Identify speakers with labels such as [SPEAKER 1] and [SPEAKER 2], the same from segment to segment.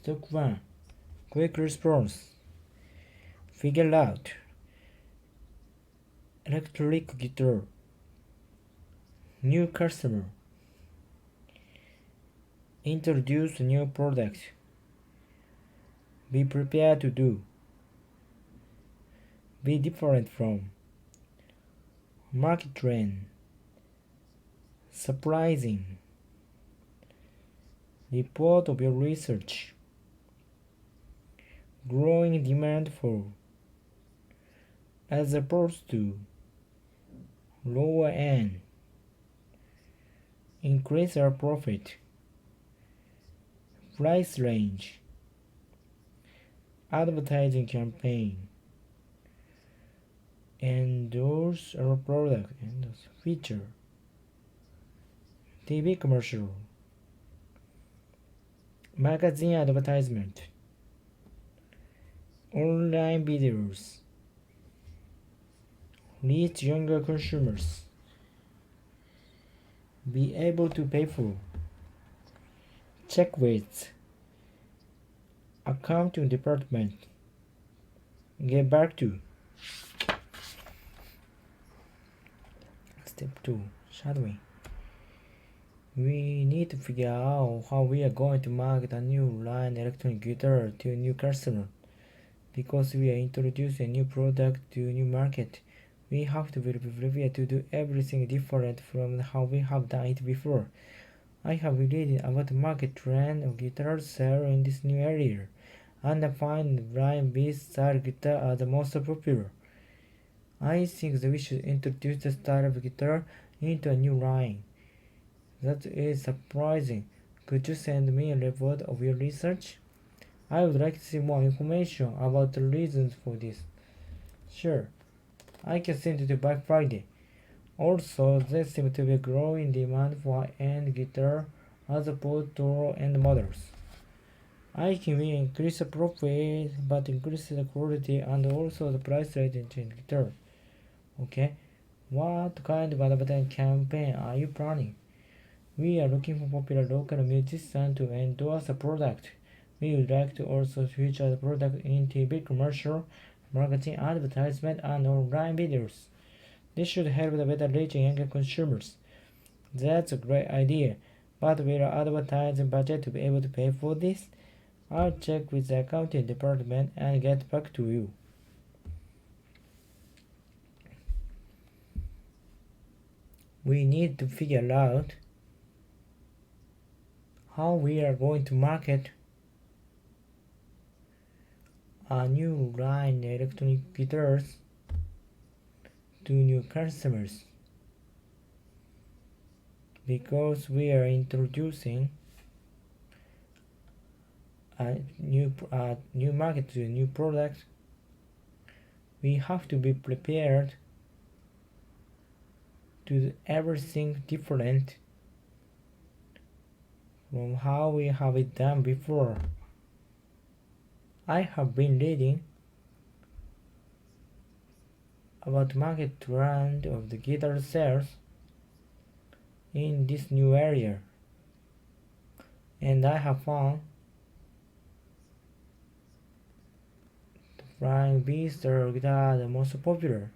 [SPEAKER 1] Step 1. Quick response. Figure out. Electric guitar. New customer. Introduce new product. Be prepared to do. Be different from. Market trend. Surprising. Report of your research. Growing demand for. As opposed to. Lower end. Increase our profit. Price range. Advertising campaign. Endorse our product. Endorse feature. TV commercial. Magazine advertisement. Online videos. Reach younger consumers. Be able to pay for. Check with. Accounting department. Get back to. Step 2. Shadowing. We need to figure out how we are going to market a new line electronic guitar to a new customer. Because we are introducing a new product to a new market, we have to be prepared to do everything different from how we have done it before. I have read about the market trend of guitar sale in this new area, and I find line bass style guitar are the most popular. I think that we should introduce the style of guitar into a new line. That is surprising. Could you send me a report of your research? I would like to see more information about the reasons for this. Sure, I can send it by Friday. Also, there seems to be a growing demand for high-end guitar as opposed to low-end models. I can increase the profit, but increase the quality and also the price range in guitar. Okay, what kind of advertising campaign are you planning? We are looking for popular local musicians to endorse the product. We would like to also feature the product in TV commercial, marketing advertisement, and online videos. This should help the better reach younger consumers. That's a great idea, but will our advertising budget be able to pay for this? I'll check with the accounting department and get back to you. We need to figure out how we are going to market a new line electronic guitars to new customers, because we are introducing a new market to a new product. We have to be prepared to do everything different from how we have it done before. I have been reading about market trend of the guitar sales in this new area, and I have found the flying bass style guitar the most popular.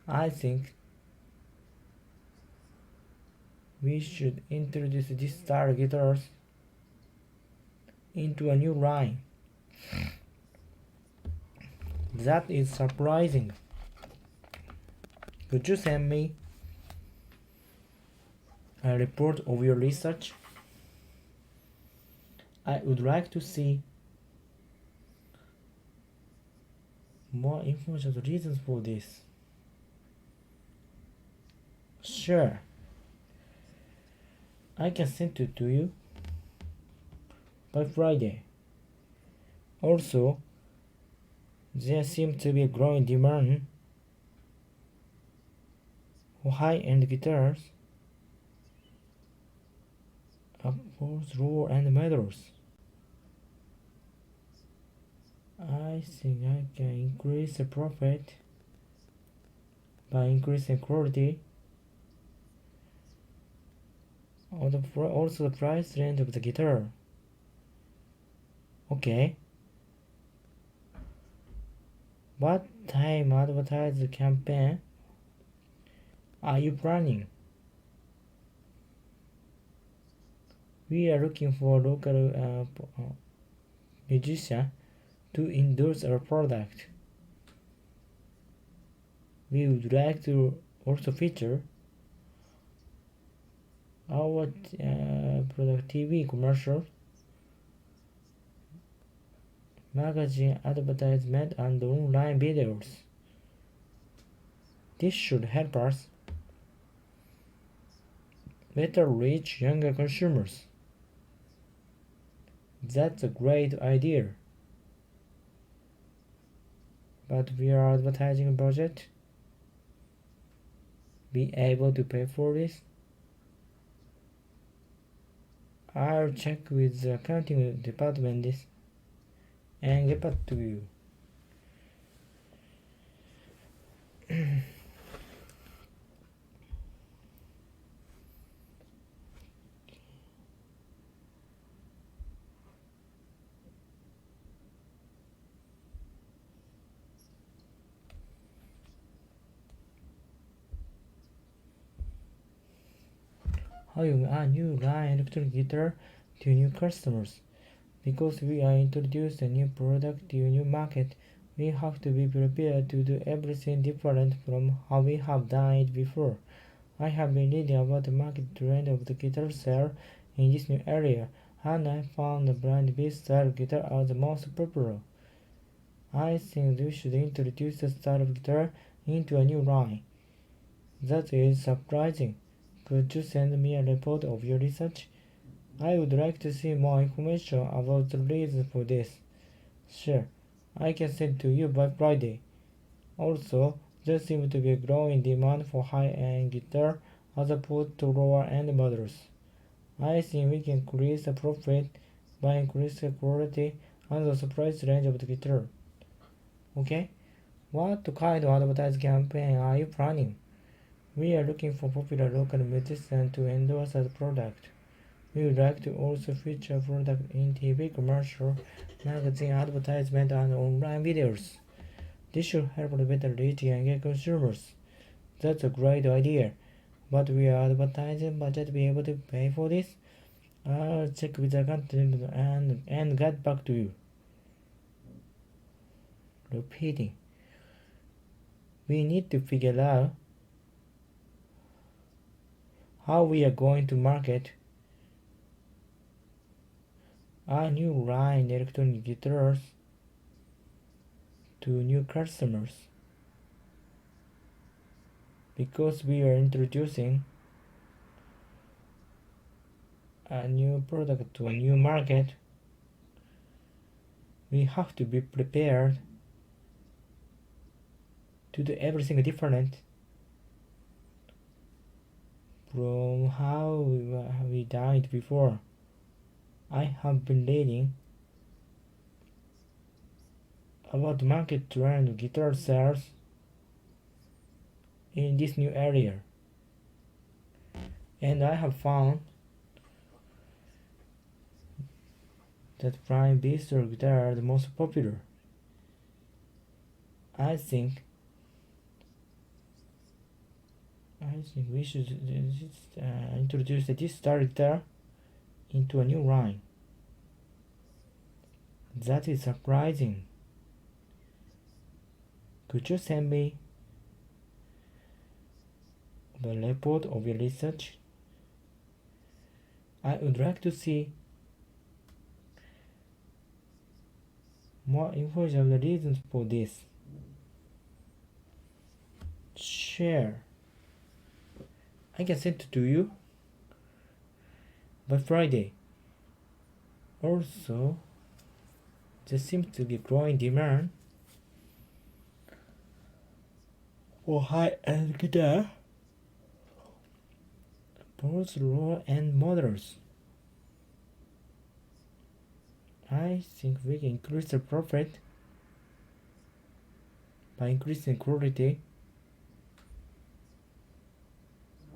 [SPEAKER 1] I think we should introduce this style guitars into a new line. That is surprising. Could you send me a report of your research? I would like to see more information on the reasons for this. Sure, I can send it to you by Friday. Also, there seems to be a growing demand for high-end guitars of both low-end models. I think I can increase the profit by increasing quality. Also the price range of the guitar. Okay. What time advertise campaign are you planning? We are looking for local musician to endorse our product. We would like to also feature our product TV commercial, magazine advertisement, and online videos. This should help us better reach younger consumers. That's a great idea. But we are advertising budget. Be able to pay for this? I'll check with the accounting department this and get back to you. How you add new line electric guitar to new customers? Because we are introducing a new product to a new market, we have to be prepared to do everything different from how we have done it before. I have been reading about the market trend of the guitar sale in this new area, and I found the blind bass style guitar are the most popular. I think we should introduce the style of guitar into a new line. That is surprising. Could you send me a report of your research? I would like to see more information about the reasons for this. Sure, I can send to you by Friday. Also, there seems to be a growing demand for high-end guitar as opposed to lower-end models. I think we can increase the profit by increasing the quality and the price range of the guitar. Okay? What kind of advertising campaign are you planning? We are looking for popular local musicians to endorse our product. We would like to also feature product in TV commercial, magazine advertisement, and online videos. This should help better reach younger consumers. That's a great idea. But we are advertising budget be able to pay for this? I'll check with the accountant and get back to you. Repeating. We need to figure out how we are going to market our new line electronic guitars to new customers. Because we are introducing a new product to a new market, we have to be prepared to do everything different from how we done it before. I have been reading about the market trend of guitar sales in this new area, and I have found that blind bass or guitar are the most popular. I think we should introduce this style guitar into a new line. That is surprising. Could you send me the report of your research? I would like to see more information of the reasons for this. Share. I can send it to you by Friday. Also, there seems to be growing demand for high-end guitar, both low-end models. I think we can increase the profit by increasing quality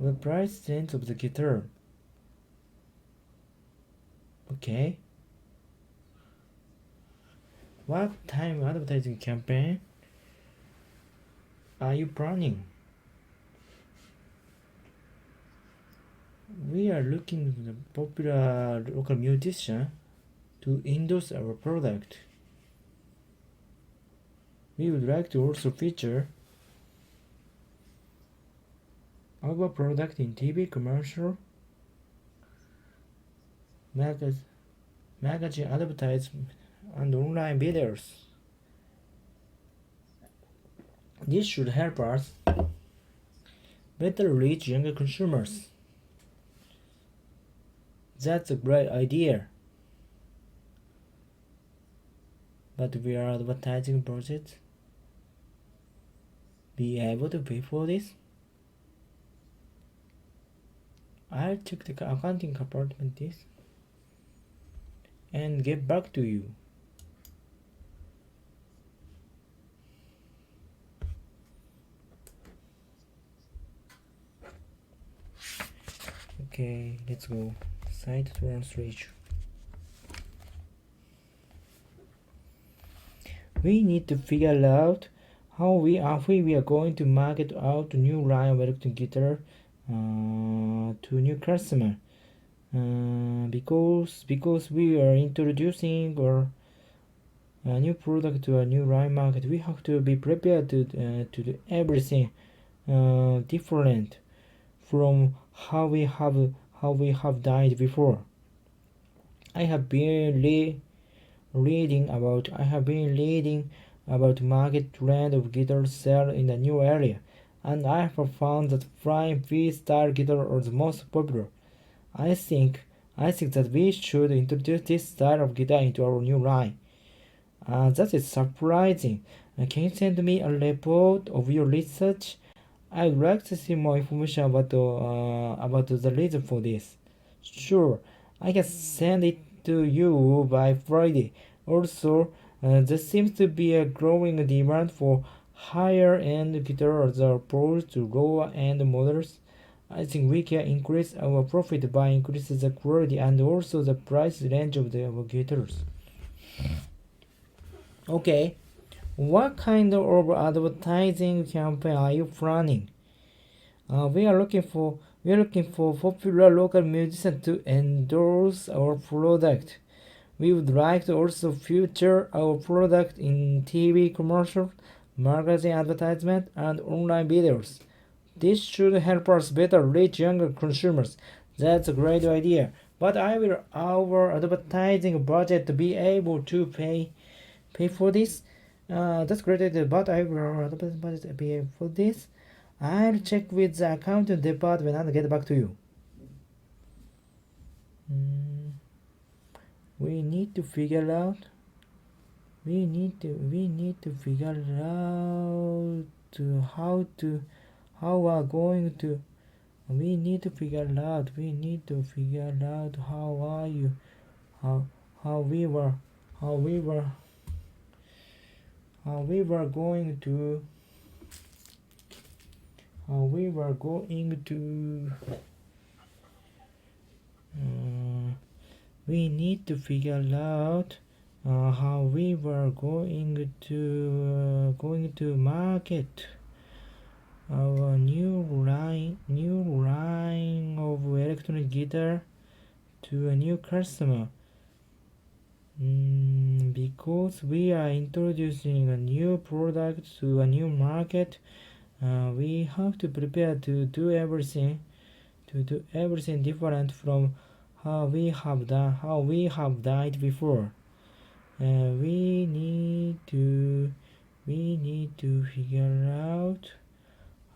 [SPEAKER 1] of the price range of the guitar. Okay. What time advertising campaign are you planning? We are looking for the popular local musician to endorse our product. We would like to also feature our product in TV commercial, magazine advertisement, and online videos. This should help us better reach younger consumers. That's a great idea. But will our advertising budget be able to pay for this? I'll check the accounting department this and get back to you. Okay, let's go. Side translation. We need to figure out how we are going to market out a new line of electric guitar to new customer. Because we are introducing a new product to a new line market, we have to be prepared to do everything different from how we have done it before. I have been reading about market trend of guitar sale in the new area, and I have found that flying V-style guitar are the most popular. I think that we should introduce this style of guitar into our new line. That is surprising. Can you send me a report of your research? I'd like to see more information about the reason for this. Sure, I can send it to you by Friday. Also, there seems to be a growing demand for higher-end guitars as opposed to lower-end models. I think we can increase our profit by increasing the quality and also the price range of our guitars. Okay, what kind of advertising campaign are you planning? We are looking for popular local musicians to endorse our product. We would like to also feature our product in TV commercials, magazine advertisement, and online videos. This should help us better reach younger consumers. That's a great idea. But will our advertising budget be able to pay for this? That's great idea. But will our advertising budget be able for this? I'll check with the accounting department and get back to you. We need to figure out how we were going to we need to figure out how we were going to market our new line of electronic guitar to a new customer. Because we are introducing a new product to a new market, we have to prepare to do everything different from how we have done it before. We need to figure out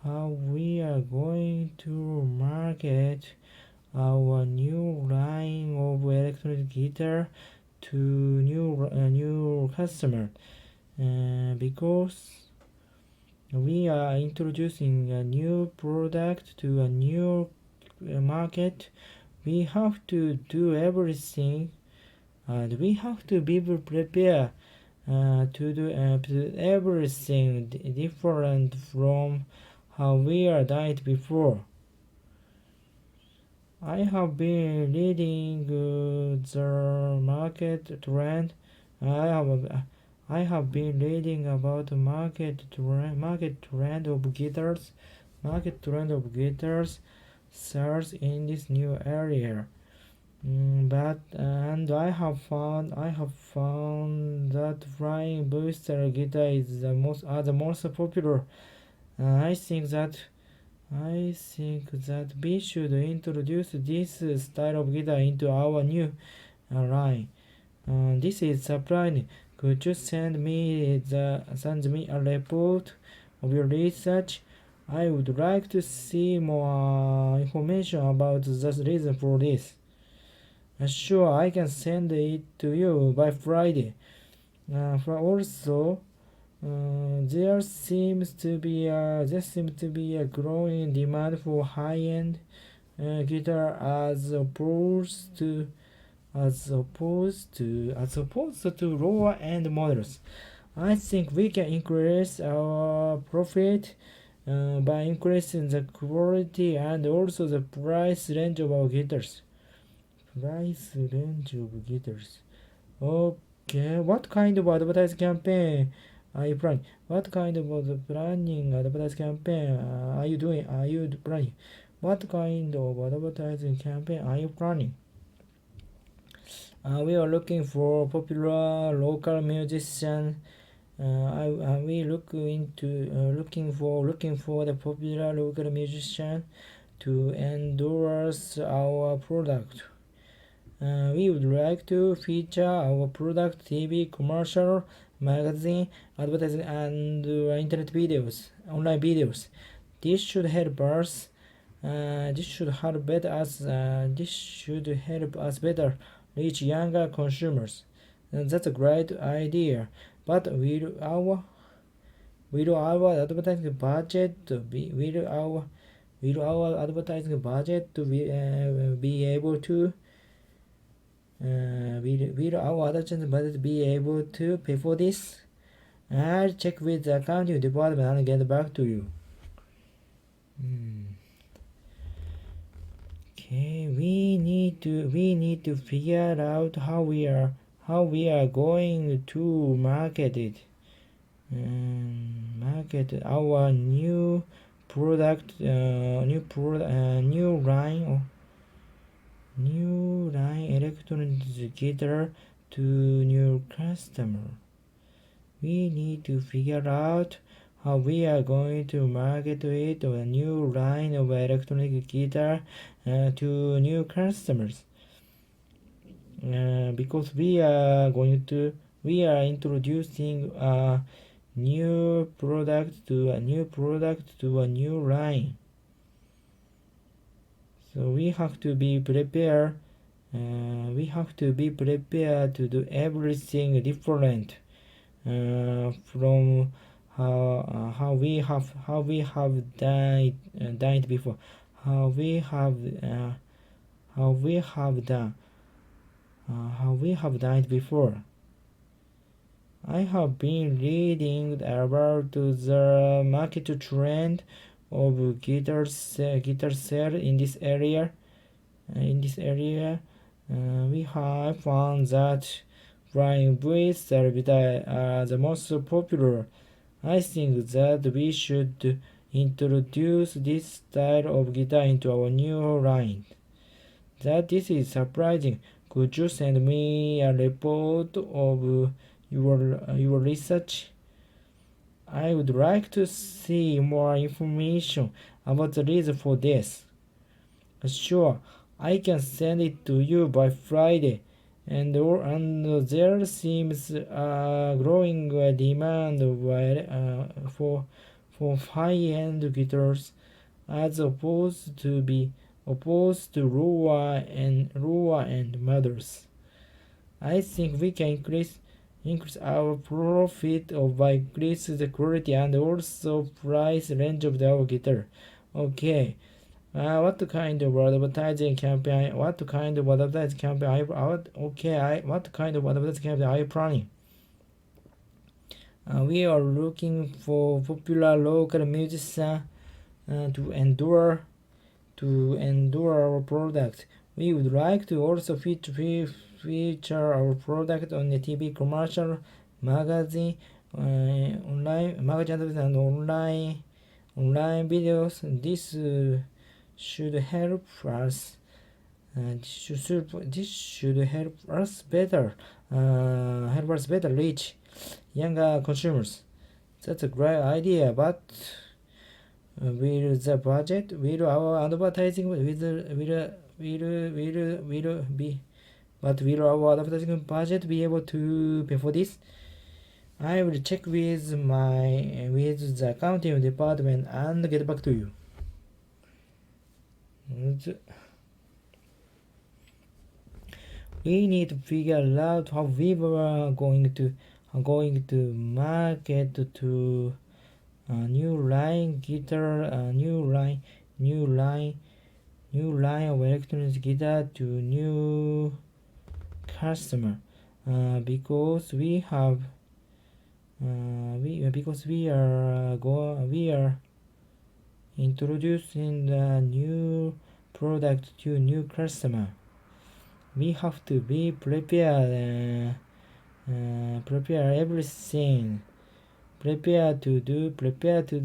[SPEAKER 1] how we are going to market our new line of electronic guitar to new customer. Because we are introducing a new product to a new market, we have to do everything, and we have to be prepared to do everything different from how we are done it before. I have been reading the market trend. I I have been reading about market trend of guitars sales in this new area. And I have found that flying booster guitar is the most popular. I think that we should introduce this style of guitar into our new line. This is surprising. Could you send me a report of your research? I would like to see more information about the reason for this. Sure, I can send it to you by Friday. Also, there seems to be a growing demand for high-end guitar as opposed to lower-end models. I think we can increase our profit by increasing the quality and also the price range of our guitars. Okay, what kind of advertising campaign are you planning? What kind of advertising campaign are you planning? What kind of advertising campaign are you planning? We are looking for popular local musician. We looking for the popular local musician to endorse our product. We would like to feature our product TV commercial, magazine, advertising, and internet videos, online videos. This should help us. This should help us better reach younger consumers. That's a great idea. But will our advertising budget be able to will our advertising budget be able to pay for this? I'll check with the accounting department and get back to you. Okay, we need to figure out how we are going to market our new product, new line electronic guitar to new customer. We need to figure out how we are going to market it or a new line of electronic guitar to new customers. Because we are introducing a new product to a new line. So we have to be prepared. To do everything different from how we have done it before. How we have done it before. I have been reading about the market trend of guitar sale in this area. We have found that flying booster guitar are the most popular. I think that we should introduce this style of guitar into our new line. This is surprising. Could you send me a report of your research? I would like to see more information about the reason for this. Sure, I can send it to you by Friday. And there seems a growing demand for high-end guitars, as opposed to lower-end models. I think we can increase our profit by increasing the quality and also price range of our guitar. Okay. What kind of advertising campaign are you planning? We are looking for popular local musicians to endure our product. We would like to also feature our product on the TV commercial, magazine, online magazine and online videos. This should help us. This should help us better reach younger consumers. That's a great idea, but will the budget, will our advertising will our advertising budget be able to pay for this? I will check with the accounting department and get back to you. We need to figure out how we were going to market to a new line of electronic guitar to new customer, because we are introducing the new product to new customer. We have to be prepared everything. Prepare to do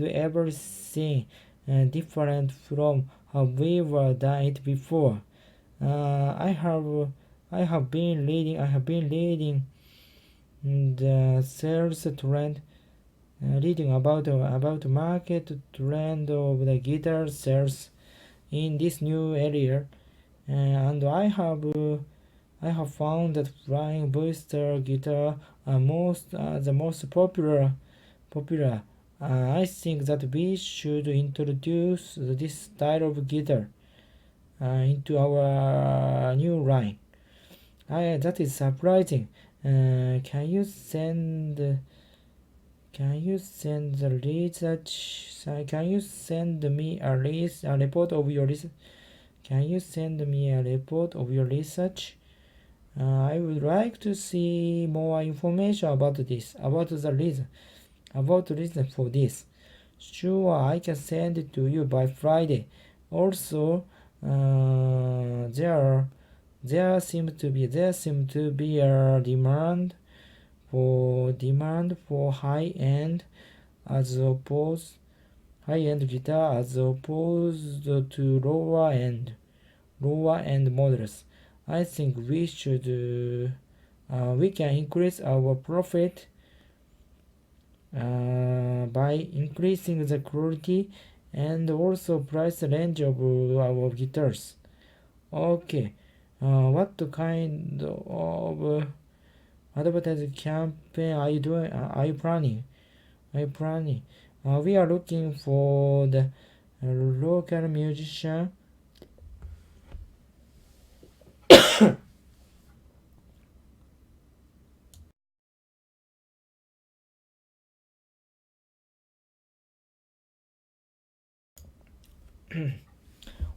[SPEAKER 1] everything different from how we were done it before. I have been reading the sales trend, reading about market trend of the guitar sales in this new area, and I have found that flying booster guitar are the most popular. I think that we should introduce this style of guitar into our new line. That is surprising. Can you send the research? Can you send me a report of your research? Can you send me a report of your research? I would like to see more information about this, about the reason for this. Sure, I can send it to you by Friday. Also, there seems to be a demand for high-end guitar as opposed to lower end models. I think we can increase our profit by increasing the quality and also price range of our guitars. Okay, what kind of advertising campaign are you doing? Are you planning? We are looking for the local musician.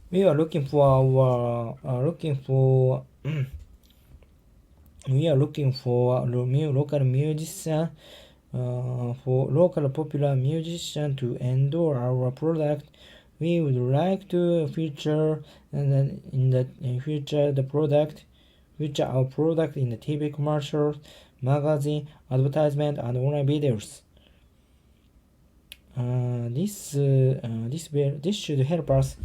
[SPEAKER 1] We are looking for local musician, for local popular musician to endorse our product. We would like to feature our product in the TV commercials, magazine, advertisement, and online videos. This should help us.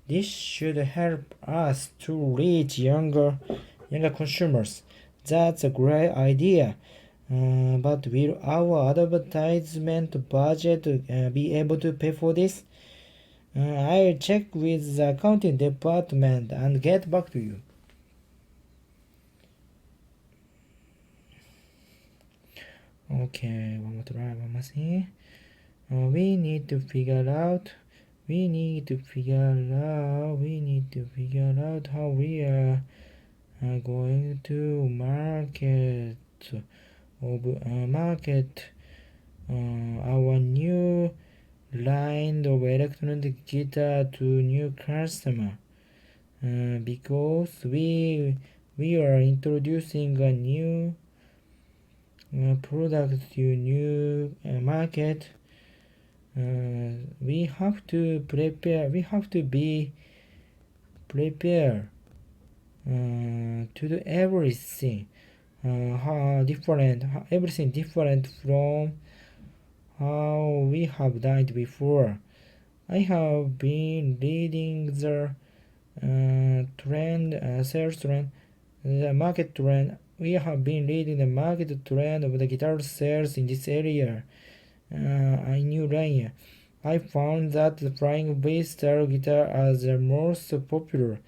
[SPEAKER 1] This should help us to reach younger consumers. That's a great idea. But will our advertisement budget be able to pay for this? I'll check with the accounting department and get back to you. Okay, one more see. We need to figure out how we are going to market our new line of electronic guitar to new customer, because we are introducing a new product to new market. We have to be prepared to do everything. everything different from how we have done it before. I have been reading the sales trend, the market trend. We have been reading the market trend of the guitar sales in this area. In New Line, I found that the flying bass style guitar are the most popular.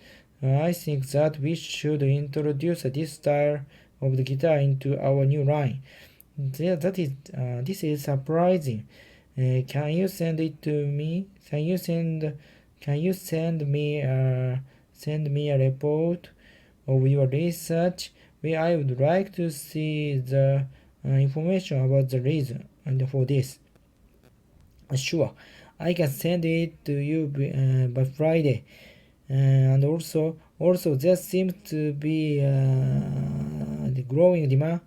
[SPEAKER 1] I think that we should introduce this style of the guitar into our new line. This is surprising. Can you send it to me? Can you send me a report of your research? I would like to see the information about the reason and for this. Sure, I can send it to you by Friday. And also there seems to be the growing demand.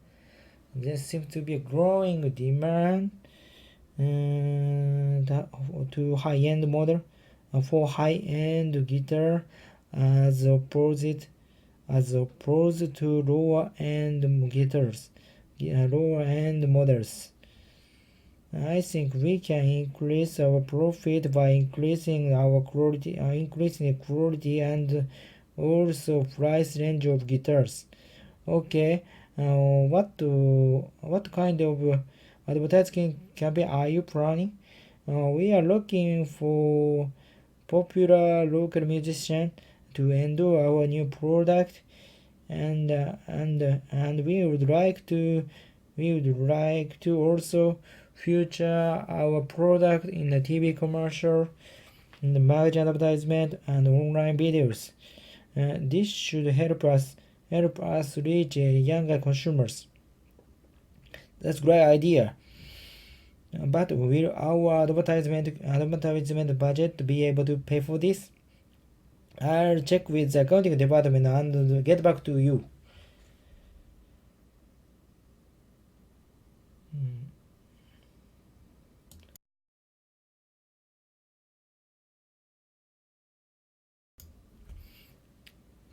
[SPEAKER 1] There seems to be a growing demand to high-end model for high-end guitar as opposed to lower-end guitars, lower-end models. I think we can increase our profit by increasing the quality and also price range of guitars. Okay, what kind of advertising campaign are you planning? We are looking for popular local musicians to endorse our new product, and we would like to also feature our product in the TV commercial, in the magazine advertisement, and online videos. This should help us reach younger consumers. That's a great idea. But will our advertisement budget be able to pay for this? I'll check with the accounting department and get back to you.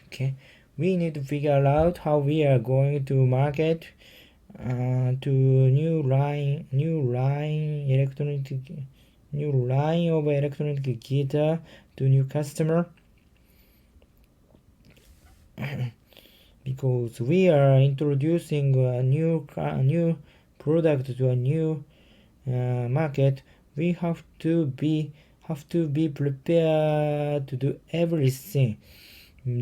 [SPEAKER 1] Okay, we need to figure out how we are going to market to new line of electronic guitar to new customer. Because we are introducing a new product to a new market, we have to be prepared to do everything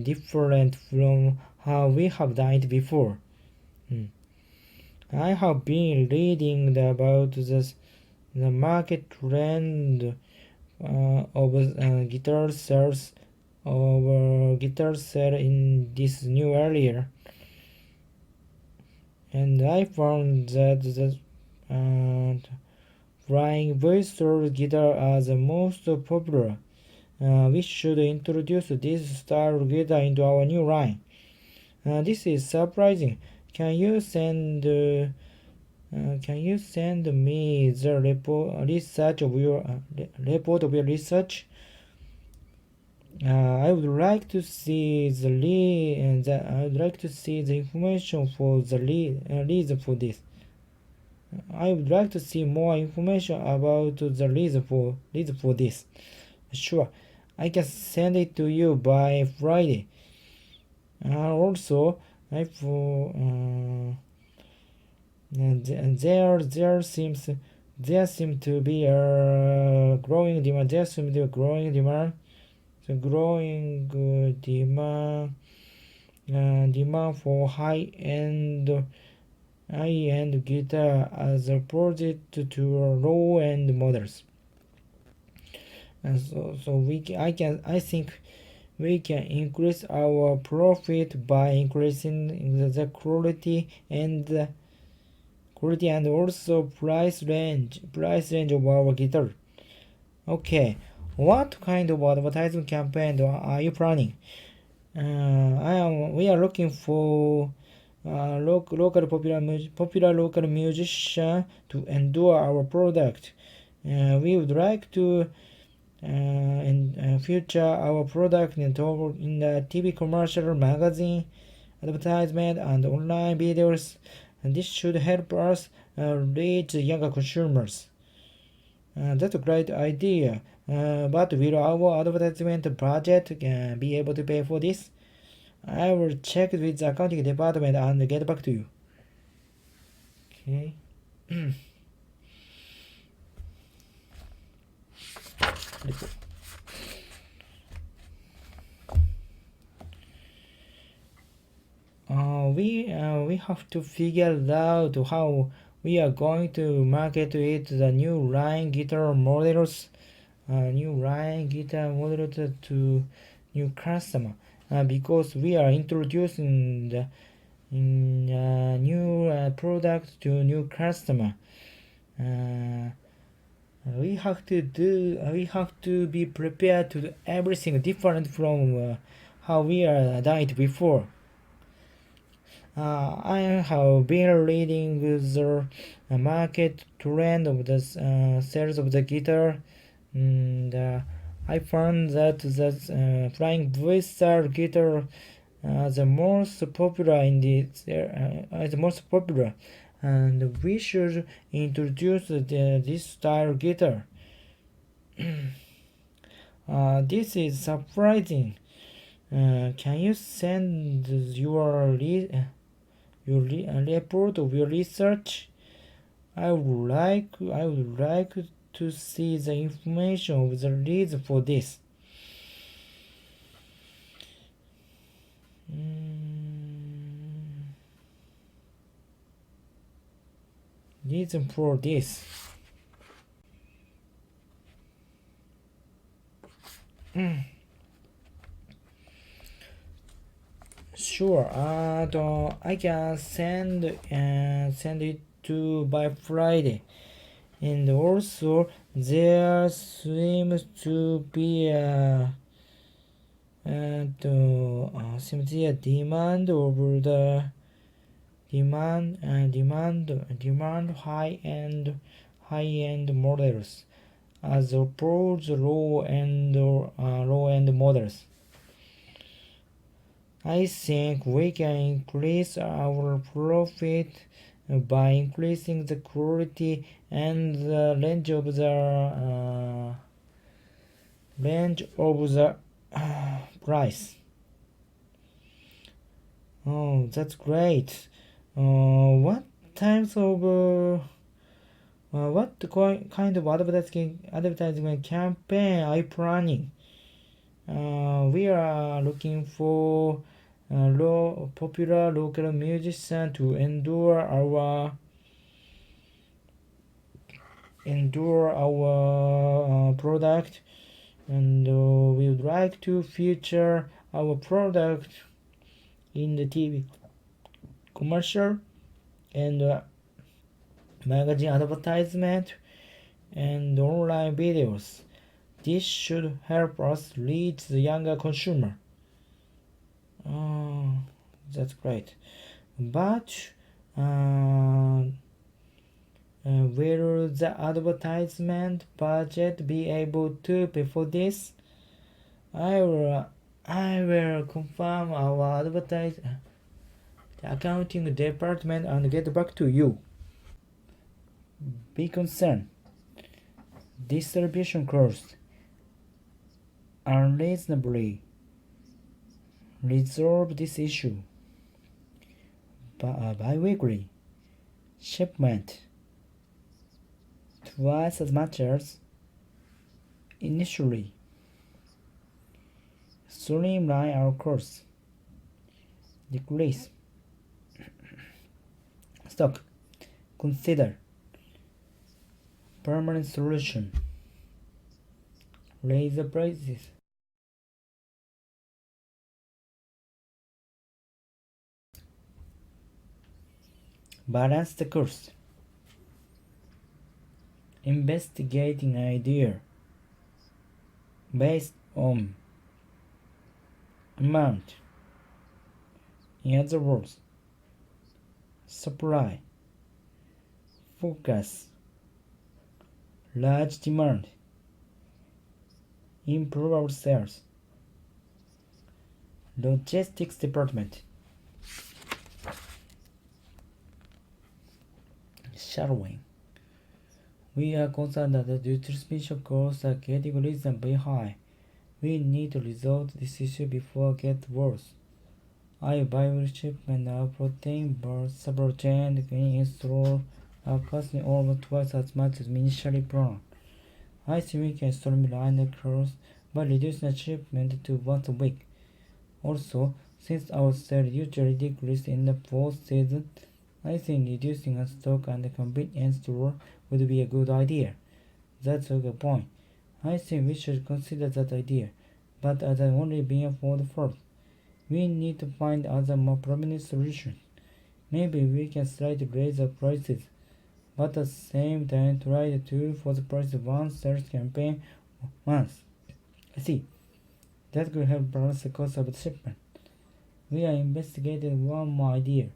[SPEAKER 1] different from how we have done it before. I have been reading about the market trend of guitar sales in this new area, and I found that the flying voice guitar are the most popular. We should introduce this style of guitar into our new line. This is surprising. Can you send me the report of your research? I would like to see the information for the reason for this. I would like to see more information about the reason for this. Sure, I can send it to you by Friday. Also, there seems to be a growing demand. Demand for high-end guitar as opposed to low-end models. And I think we can increase our profit by increasing the quality and also price range of our guitar. Okay, what kind of advertising campaign are you planning? We are looking for popular local musician to endorse our product. We would like to feature our product in the TV commercial, magazine, advertisement and online videos. And this should help us reach younger consumers. That's a great idea. But will our advertisement budget be able to pay for this? I will check with the accounting department and get back to you. Okay. We have to figure out how we are going to market it the new line guitar models to new customer because we are introducing the new product to new customer. We have to be prepared to do everything different from how we are done it before. I have been reading the market trend of the sales of the guitar, and I found that the flying voice style guitar the most popular the most popular, and we should introduce this style guitar. This is surprising. Can you send your report of your research? I would like to see the information of the reason for this. Reason for this. Sure. I can send it to by Friday. And also there seems to be a demand over the demand high-end models as opposed to low-end models. I think we can increase our profit by increasing the quality and the range of the price. Oh, that's great. What types of kind of advertisement campaign are you planning? We are looking for popular local musicians to endure our product, and we would like to feature our product in the TV commercial and magazine advertisement and online videos. This should help us reach the younger consumer. Oh, that's great. But will the advertisement budget be able to pay for this? I will confirm our accounting department and get back to you. Be concerned. Distribution costs unreasonably. Resolve this issue. Bi-weekly shipment twice as much as initially. Streamline our costs. Decrease stock. Consider permanent solution. Raise the prices. Balance the cost. Investigating idea based on amount. In other words, supply, focus, large demand, improve our sales. Logistics department. shadowing. We are concerned that the distribution costs are getting reasonably high. We need to resolve this issue before it gets worse. I Bible shipment of protein bar several chain in store are costing almost twice as much as initially planned. I think we can streamline the cost by reducing the shipment to once a week. Also, since our sales usually decrease in the fourth season, I think reducing a stock and the convenience store would be a good idea. That's a good point. I think we should consider that idea, but as I've only been for the first, we need to find other more permanent solutions. Maybe we can slightly raise the prices, but at the same time try to for the price of one sales campaign once. I see. That could help balance the cost of the shipment. We are investigating one more idea,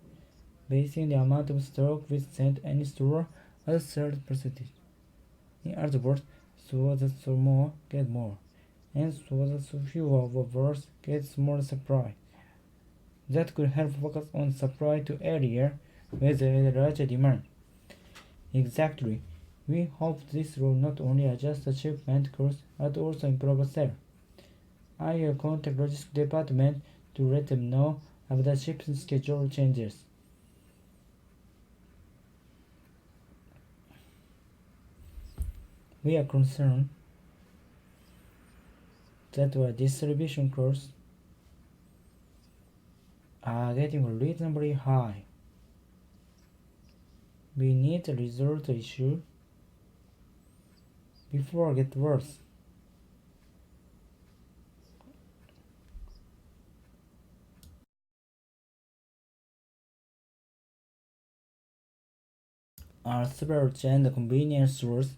[SPEAKER 1] basing the amount of stock we send any store as a sales percentage. In other words, so that so more get more, and so that so fewer of ours get smaller supply. That could help focus on supply to area where there is a larger demand. Exactly. We hope this will not only adjust the shipment cost but also improve sales. I will contact logistics department to let them know of the shipping schedule changes. We are concerned that our distribution costs are getting reasonably high. We need to resolve the issue before it gets worse. Our several chain convenience stores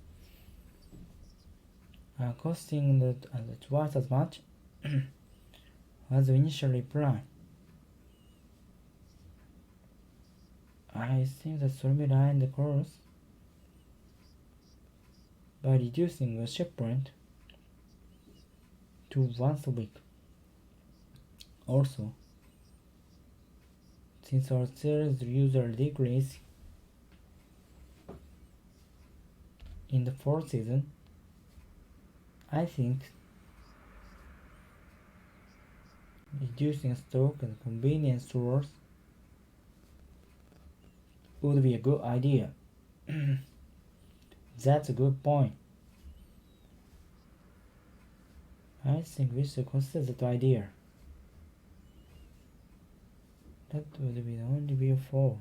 [SPEAKER 1] are costing twice as much as initially planned. I think that streamline the cost by reducing the shipment to once a week. Also, since our sales usually decrease in the fourth season, I think reducing stock at convenience stores would be a good idea. That's a good point. I think we should consider that idea. That would be the only way forward.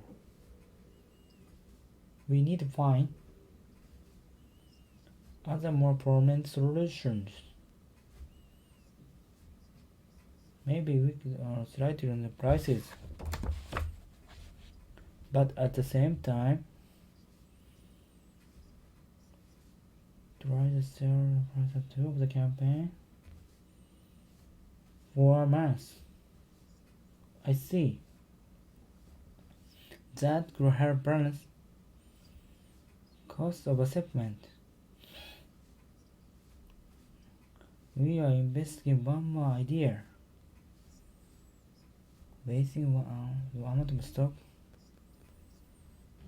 [SPEAKER 1] We need to find other more permanent solutions. Maybe we could slightly on the prices, but at the same time try to sell the price of two of the campaign for a month. I see. That could help balance cost of a shipment. We are investigating one more idea, basing on the amount of stock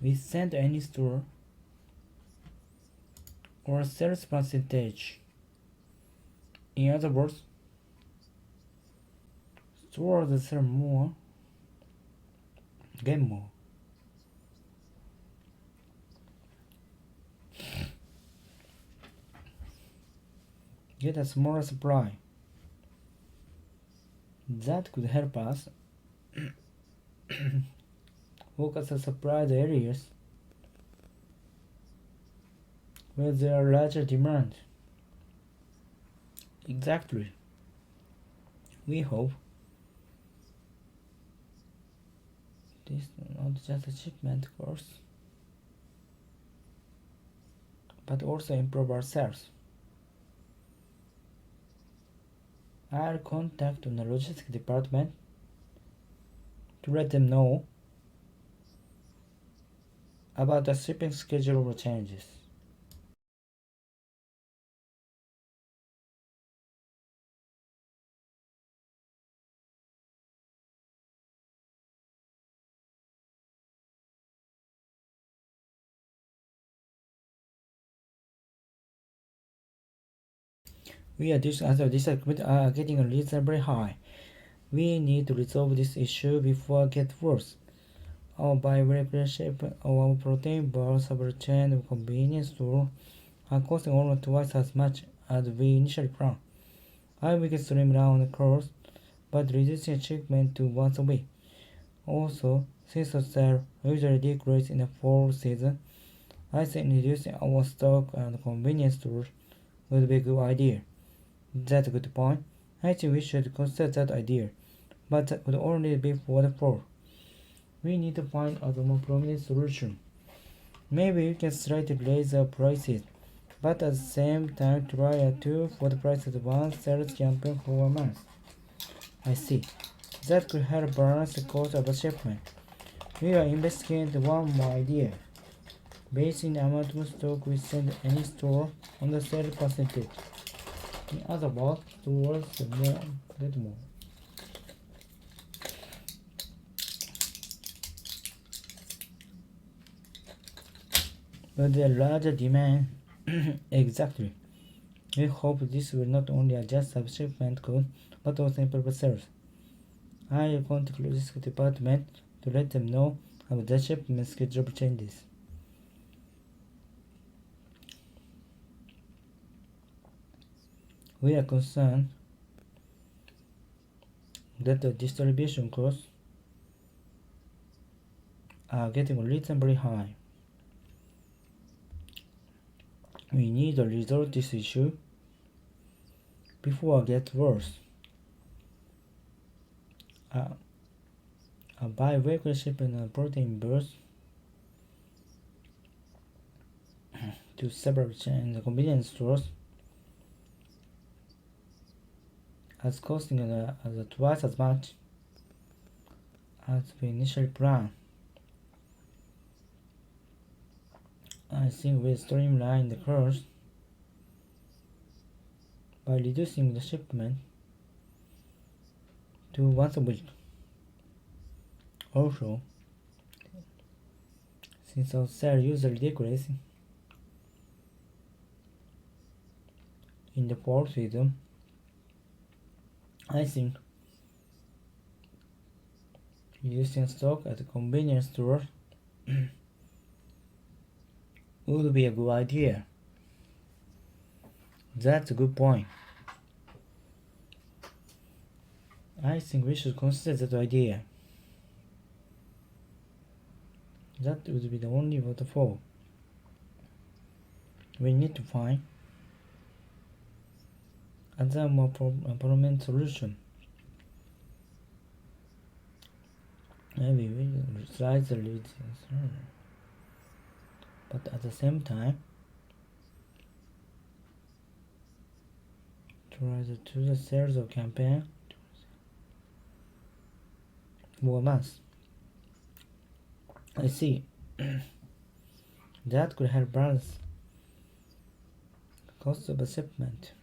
[SPEAKER 1] we send any store or sales percentage. In other words, stores that sell more get more. Get a smaller supply. That could help us focus on supply the areas where there are larger demand. Exactly. We hope this is not just a shipment cost, but also improve our sales. I'll contact the logistics department to let them know about the shipping schedule changes. We are are getting reasonably high. We need to resolve this issue before it gets worse. Our biweekly ship of our protein bars supply chain of convenience stores are costing almost twice as much as we initially planned. We can streamline the course, but reducing shipment to once a week. Also, since the sale usually decreases in the fall season, I think reducing our stock at convenience stores would be a good idea. That's a good point. I think we should consider that idea, but that would only be for the fall. We need to find a more prominent solution. Maybe we can slightly raise our prices, but at the same time try a 2 for the price of one sales campaign for a month. I see. That could help balance the cost of the shipment. We are investigating one more idea. Basing the amount of stock we send any store on the sales percentage. In other words, stores get more. But the larger demand, exactly. We hope this will not only adjust the shipment cost, but also improve sales. I will contact the logistics department to let them know about the shipment schedule changes. We are concerned that the distribution costs are getting reasonably high. We need to resolve this issue before it gets worse. A bi-weekly shipment of protein bars to several chain convenience stores is costing twice as much as we initially planned. I think we'll streamline the cost by reducing the shipment to once a week. Also, since our sales usually decrease in the fall season, I think reducing stock at the convenience store would be a good idea. That's a good point. I think we should consider that idea. That would be the only waterfall. We need to find other more permanent solution. Maybe we will slightly reduce, but at the same time, try to do the sales of campaign for a month. I see. That could help balance the cost of a shipment.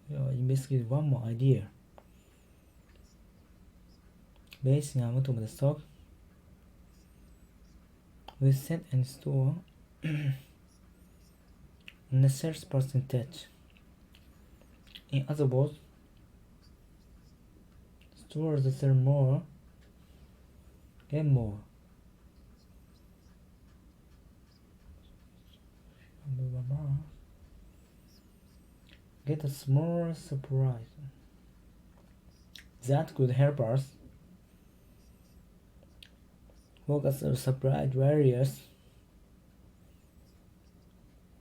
[SPEAKER 1] We will investigate one more idea. Basing on the stock we send and store on the sales percentage. In other words, stores that sell more get more. Get a smaller surprise. That could help us focus on supply areas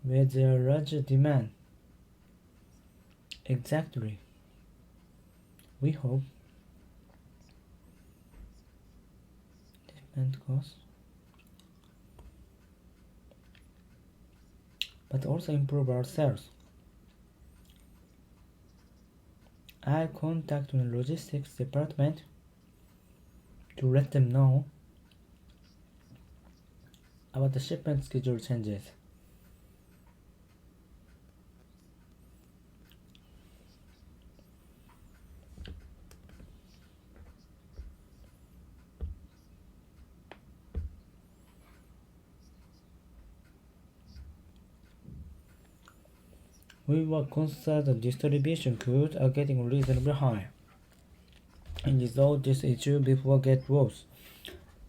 [SPEAKER 1] where there are larger demand. Exactly. We hope shipment costs, but also improve our sales. I contact the logistics department to let them know about the shipment schedule changes. We were concerned that distribution costs are getting reasonably high. And resolve this issue before it gets worse.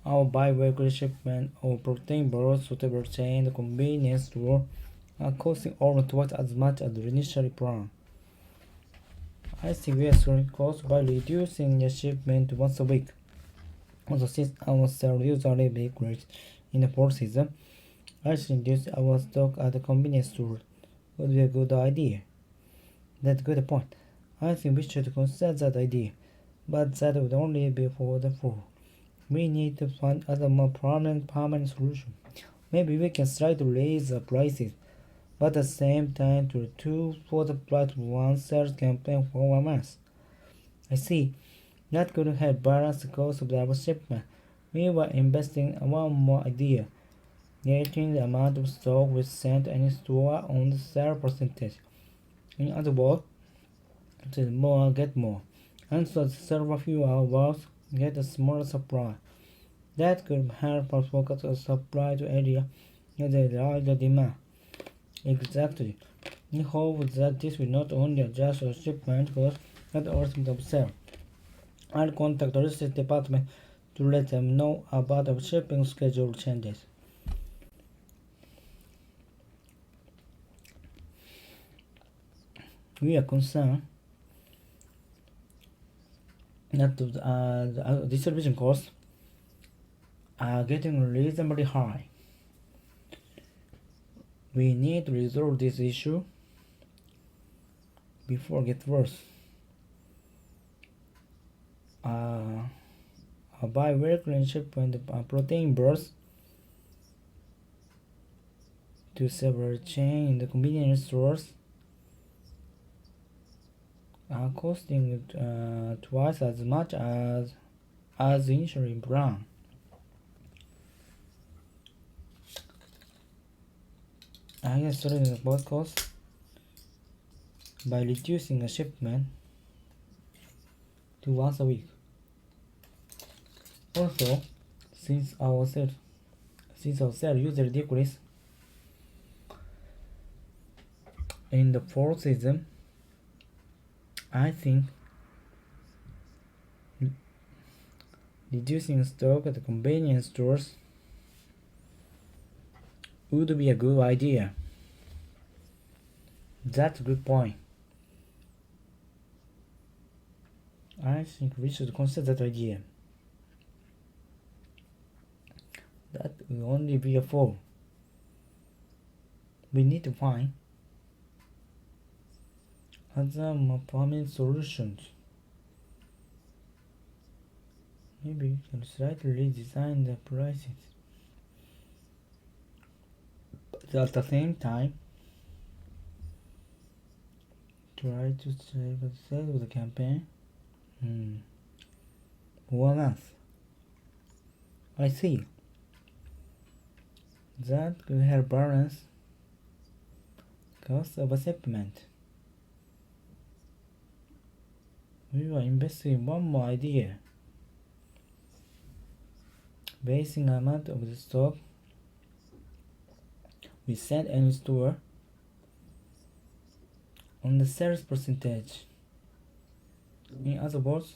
[SPEAKER 1] Our bi-weekly shipment of protein bars, suitable chain, and convenience store are costing almost twice as much as initially planned. I think we are saving costs by reducing the shipment to once a week. Also, since our sales usually decrease in the fall season, I should reduce our stock at the convenience store. Would be a good idea. That's a good point. I think we should consider that idea, but that would only be for the fall. We need to find other more permanent solution. Maybe we can slightly raise the prices, but at the same time to for the price of one sales campaign for 1 month. I see. That could help balance the cost of our shipment. We were investing in one more idea, getting the amount of stock we send to any store on the sale percentage. In other words, the more get more, and so the several fewer works get a smaller supply. That could help us focus on supply to area where there is larger demand. Exactly. We hope that this will not only adjust our shipment costs but also the sale. I'll contact the logistics department to let them know about our shipping schedule changes. We are concerned that the distribution costs are getting reasonably high. We need to resolve this issue before it gets worse. A bi-weekly shipment of protein bars to several chains in the convenience stores are costing twice as much as initially planned. I can strengthen the both costs by reducing a shipment to once a week. Also, since our sales usually decrease in the fall season, I think reducing stock at the convenience stores would be a good idea. That's a good point. I think we should consider that idea. That will only be a fall. We need to find other more permanent solutions. Maybe we can slightly redesign the prices. But at the same time, try to save the sales of the campaign. 1 month. I see. That could help balance cost of a shipment. We were investing in one more idea. Basing the amount of the stock we send any store on the sales percentage. In other words,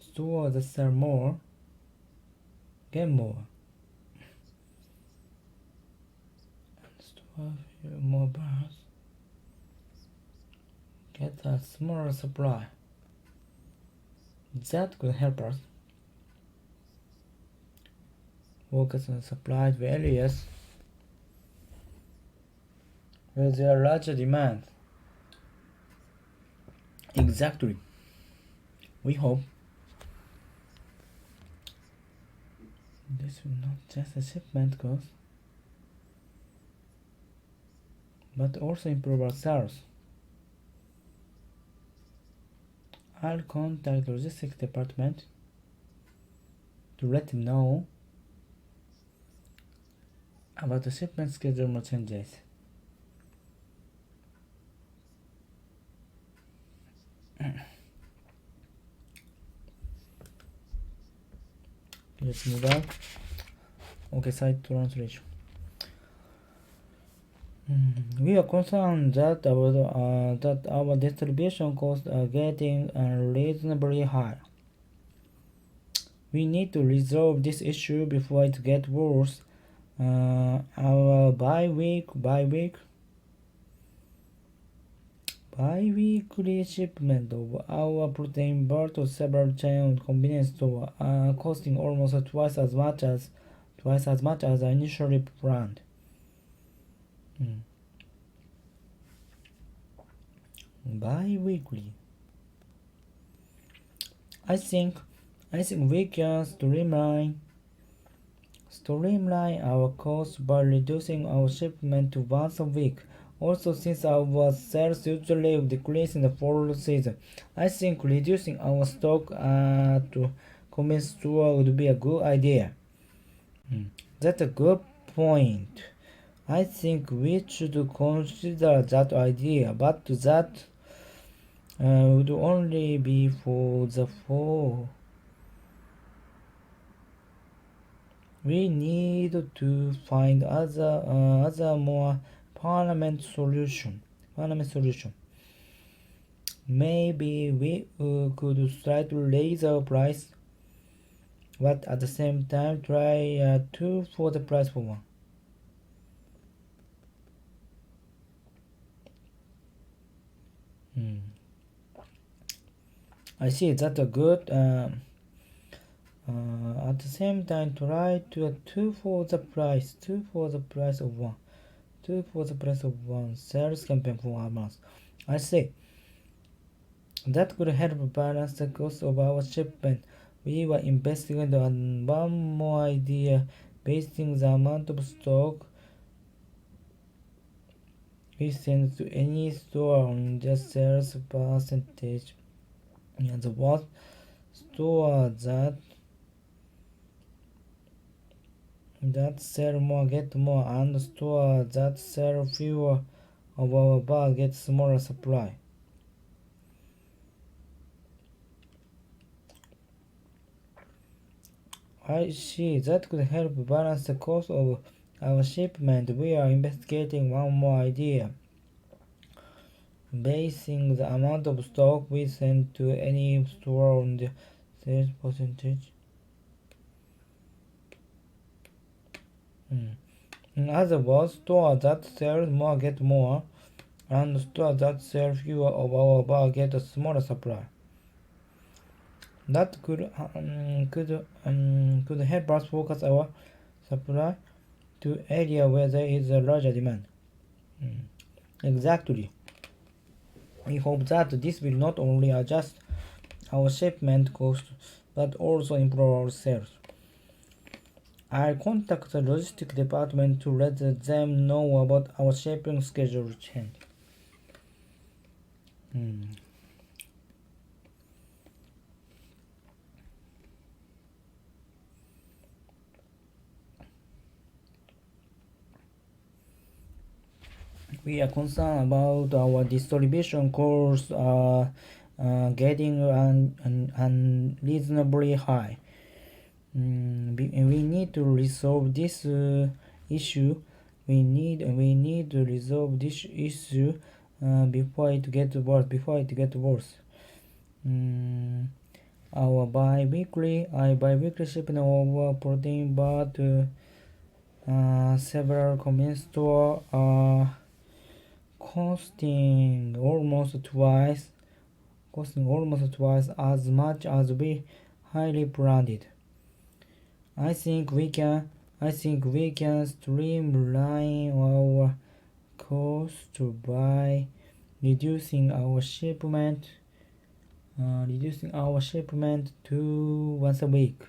[SPEAKER 1] stores that sell more get more. And stores with more bars get a smaller supply. That could help us focus on supply to areas where there are larger demand. Exactly. We hope this will not just a shipment cost, but also improve our sales. I'll contact the logistics department to let them know about the shipment schedule changes. Let's move on. Okay, side translation. We are concerned that our distribution costs are getting unreasonably high. We need to resolve this issue before it gets worse. Our bi-weekly shipment of our protein bar to several chain convenience stores are costing almost twice as much as initially planned. Bi-weekly. I think we can streamline our costs by reducing our shipment to once a week. Also, since our sales usually decrease in the fall season, I think reducing our stock at convenience store would be a good idea. That's a good point. I think we should consider that idea, but that would only be for the fall. We need to find other more permanent solution. Maybe we could slightly raise our price, but at the same time try 2 for the price for 1. I see that's a good. At the same time, try to 2 for the price of 1. 2 for the price of 1 sales campaign for a month. I see. That could help balance the cost of our shipment. We were investigating on one more idea, basing the amount of stock we send to any store on the sales percentage. And what store that sell more get more, and store that sell fewer of our bar get smaller supply. I see. That could help balance the cost of our shipment. We are investigating one more idea, basing the amount of stock we send to any store on the sales percentage. In other words, store that sell more get more, and store that sell fewer of our bar get a smaller supply. That could help us focus our supply to area where there is a larger demand. Exactly. We hope that this will not only adjust our shipment cost but also improve our sales. I'll contact the logistics department to let them know about our shipping schedule change. We are concerned about our distribution costs getting unreasonably high. We need to resolve this issue. We need to resolve this issue before it gets worse. Our bi-weekly shipment of protein bar to several convenience stores are costing almost twice as much as we highly planned. I think we can streamline our costs by reducing our shipment to once a week.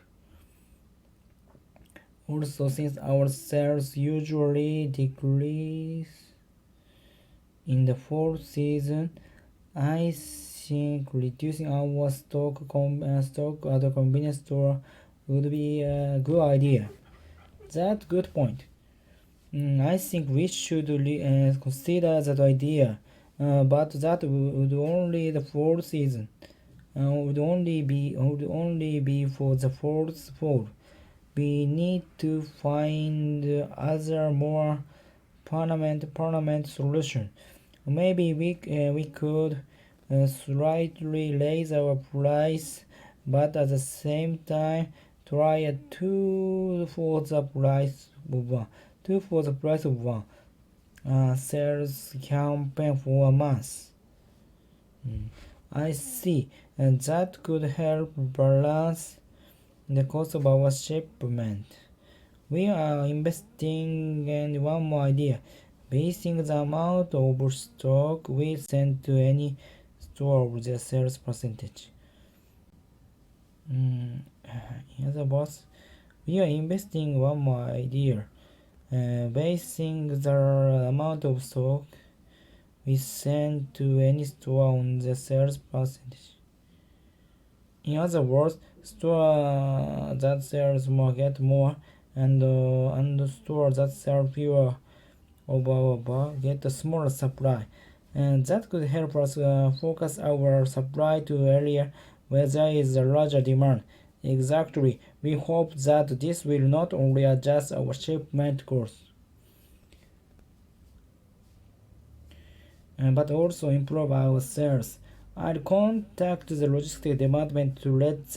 [SPEAKER 1] Also, since our sales usually decrease in the fall season, I think reducing our stock at a convenience store would be a good idea. That's good point. I think we should consider that idea, but that would only the fall season. Would only be for the fall. We need to find other more permanent solution. Maybe we could slightly raise our price, but at the same time try a two for the price of one sales campaign for a month. I see, and that could help balance the cost of our shipment. We are investing in one more idea, basing the amount of stock we send to any store of their sales percentage. In other words, we are investing one more idea, basing the amount of stock we send to any store on the sales percentage. In other words, store that sells more get more, and store that sell fewer get a smaller supply. And that could help us focus our supply to area where there is a larger demand. Exactly. We hope that this will not only adjust our shipment costs, but also improve our sales. I'll contact the logistics department to let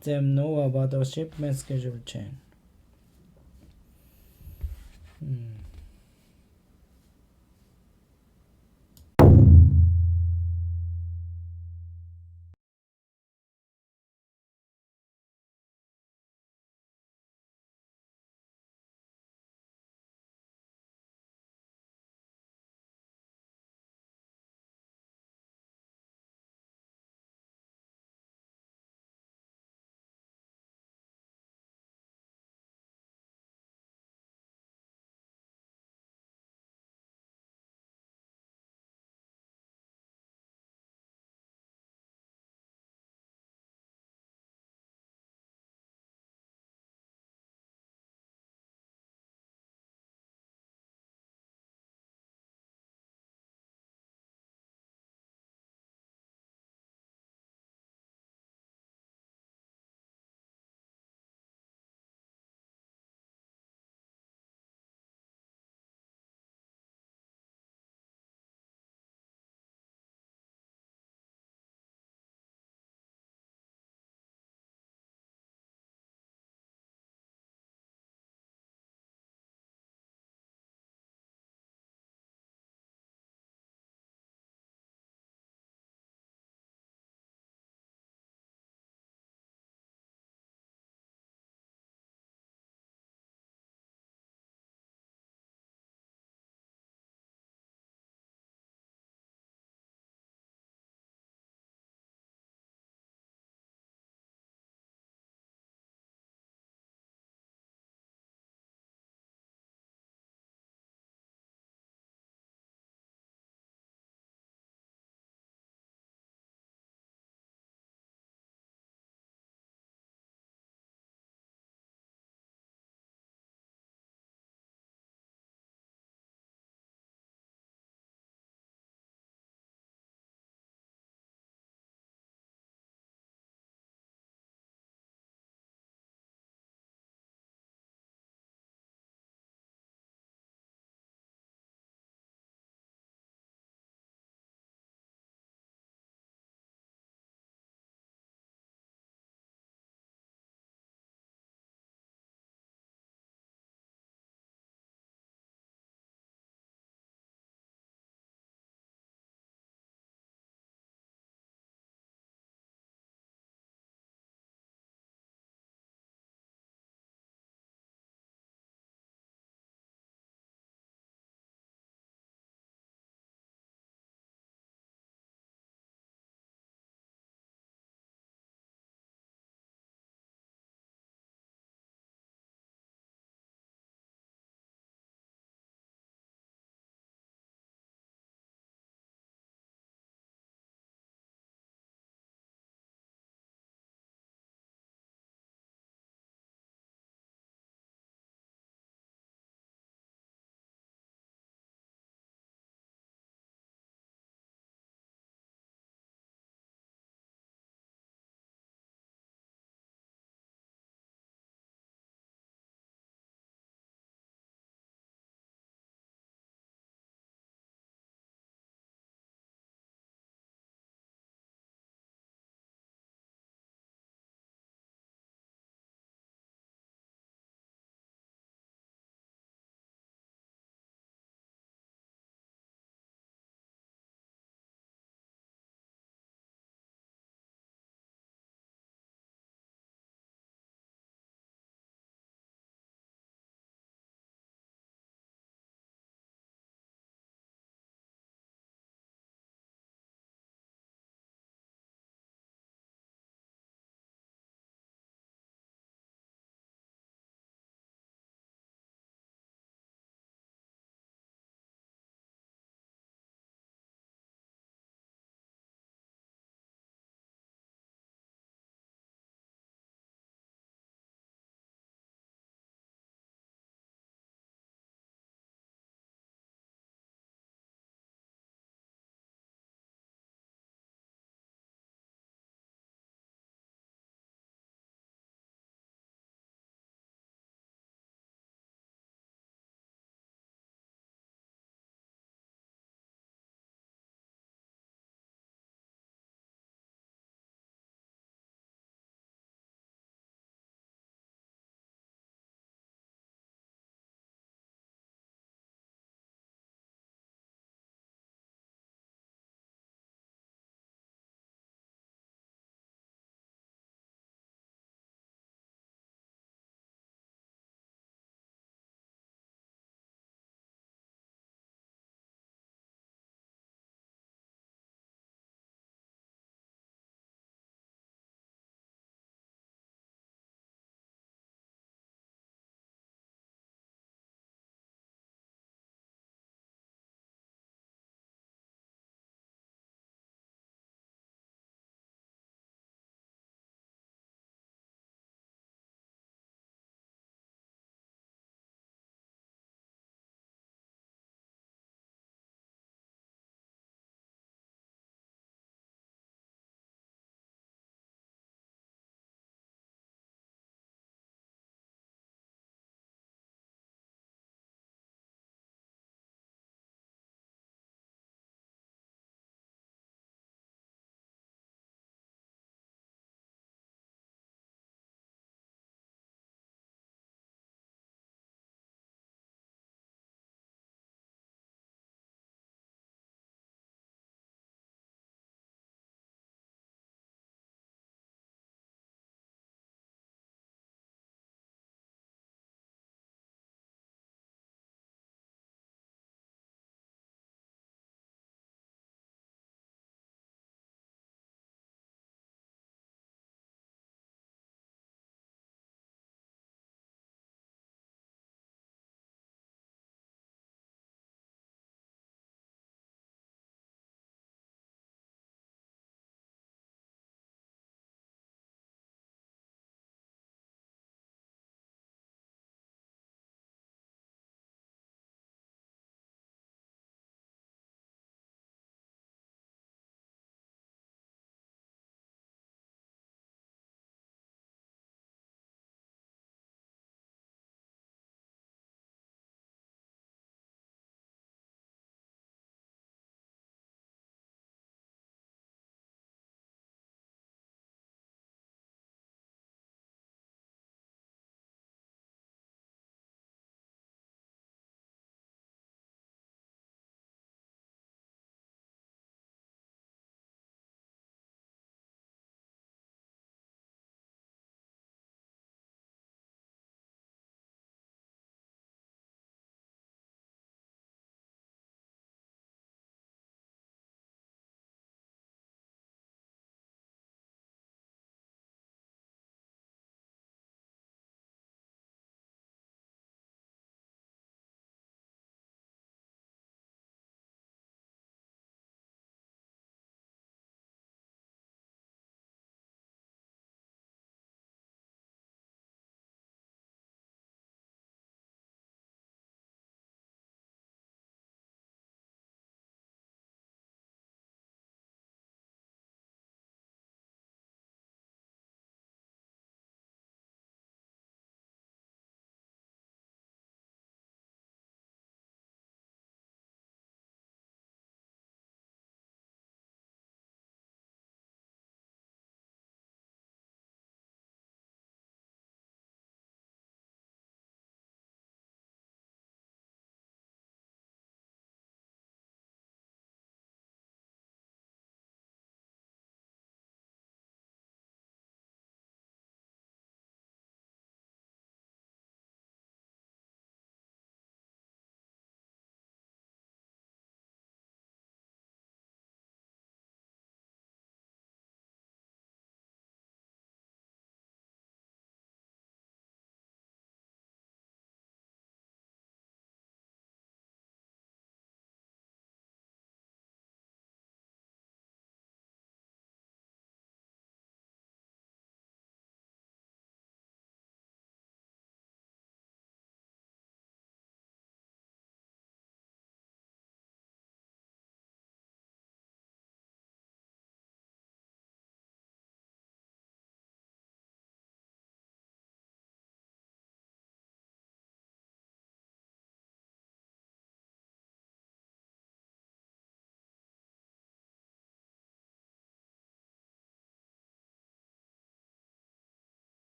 [SPEAKER 1] them know about our shipment schedule change.